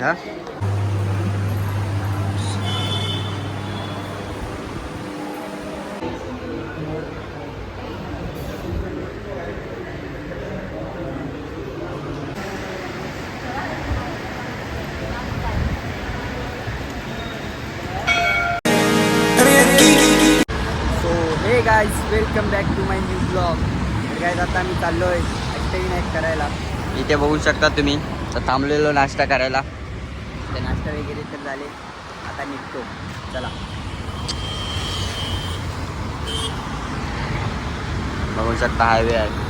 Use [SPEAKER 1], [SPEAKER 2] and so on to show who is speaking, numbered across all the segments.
[SPEAKER 1] हा hey guys welcome back to my new blog. तर guys आता मी चाललो आहे अष्टविनायक करायला. इथे बघू शकता तुम्ही. तर थांबलेलो नाश्ता करायला. ते नाश्ता वगैरे तर झाले. आता निघतो. चला बघू शकता हायवे आहे.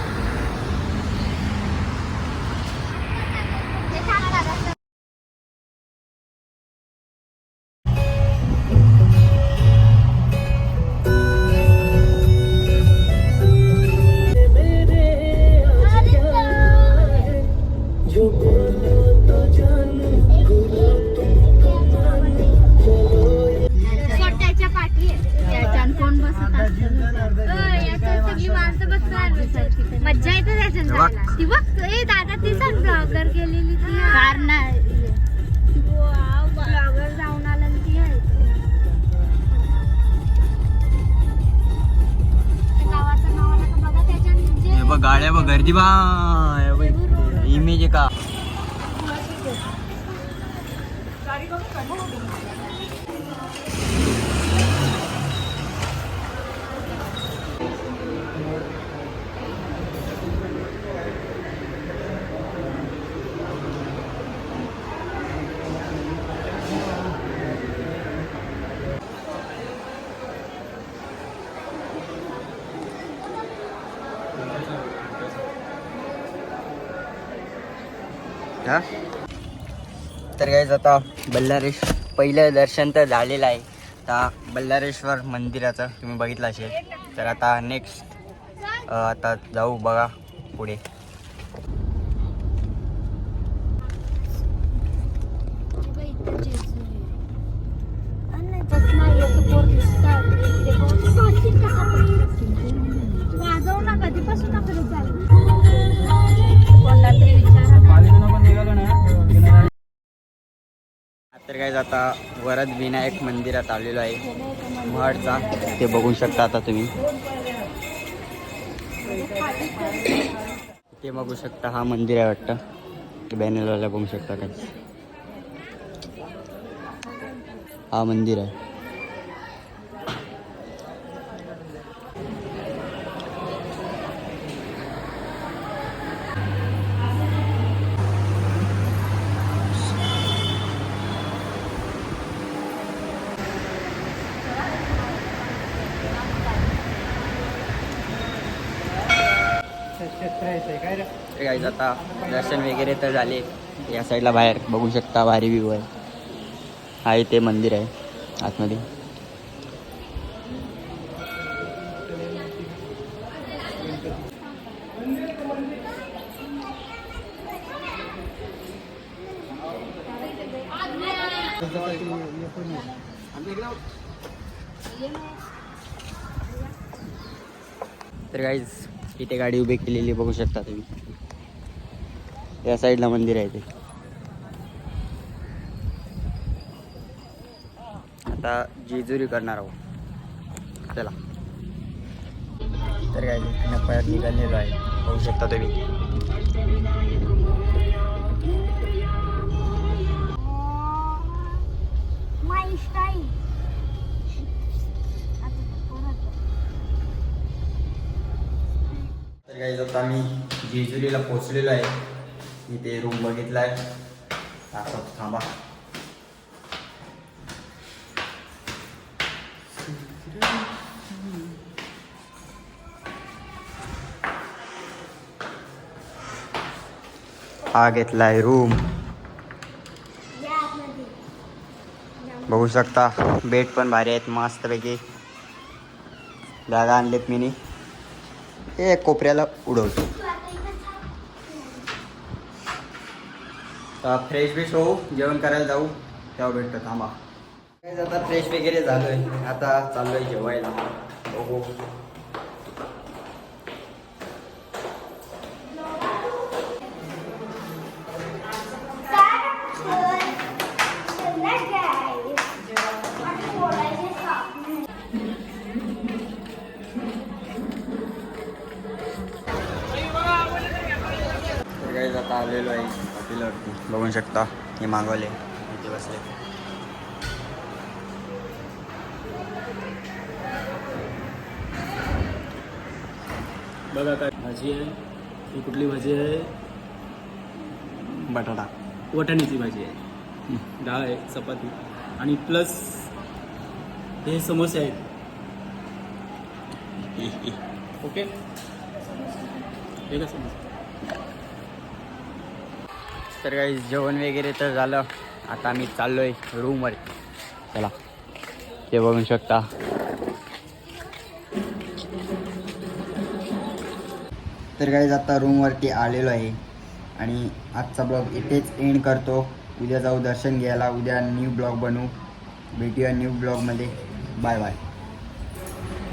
[SPEAKER 2] मज्जा येते त्याच्यात जायला. ती बघ दादा ती सण ब्लॉगर गेलेली ती कार नाही ब्लॉगर जाऊन आला ती आहे गावाचं नाव आलं का बघा त्याच्यात.
[SPEAKER 1] हे बघ गाड्या बघ गर्दी बा इमेज आहे का. हा तर गाईज आता बल्लारेश पहिलं दर्शन तर झालेलं आहे. आता बल्लारेश्वर मंदिराचं तुम्ही बघितलं असेल. तर आता नेक्स्ट आता जाऊ बघा पुढे. तर काय आता वरद विनायक मंदिरात आलेलो आहे महाडचा. ते बघू शकता आता तुम्ही. ते बघू शकता हा मंदिर आहे वाटतं. बॅनरवाला बघू शकता काय हा मंदिर आहे. गाईज आता दर्शन वगैरे तर झाले. या साईडला बाहेर बघू शकता भारी व्ह्यू आहे ते मंदिर आहे आतमध्ये. तर गाईज इथे गाडी उभी केलेली बघू शकता तुम्ही. या साईडला मंदिर आहे ते. आता जेजुरी करणार आहोत. चला तर गाईज नपायात निघालेलो आहे बघू शकता तुम्ही. तर गाईज आता आम्ही जेजुरीला पोचलेलो आहे. इथे रूम बघितला आहे. आता थांबा. हा घेतलाय रूम बघू शकता. बेड पण भारी आहेत मस्तपैकी. जागा आणलेत मी हे कोपऱ्याला उडवतो. फ्रेश बिश होऊ जेवण करायला जाऊ तेव्हा भेटतं. थांबा आता फ्रेश वगैरे झालोय. आता चाललोय जेवायला. बघू आलेलो आहे हॉटेलवरती बघू शकता. हे मागवले इथे बसले.
[SPEAKER 3] बघा काय भाजी आहे. ही कुठली भाजी आहे?
[SPEAKER 1] बटाटा.
[SPEAKER 3] वटाण्याची भाजी आहे. डाळ आहे, चपाती आणि प्लस हे समोसे आहेत. ओके हे का समोसे?
[SPEAKER 1] तर काही जेवण वगैरे तर झालं. आता आम्ही चाललोय रूमवर. चला ते बघू शकता. तर काही आता रूमवरती आलेलो आहे आणि आजचा ब्लॉग इथेच एंड करतो. उद्या जाऊ दर्शन घ्यायला. उद्या न्यू ब्लॉग बनवू. भेटूया न्यू ब्लॉगमध्ये. Bye bye.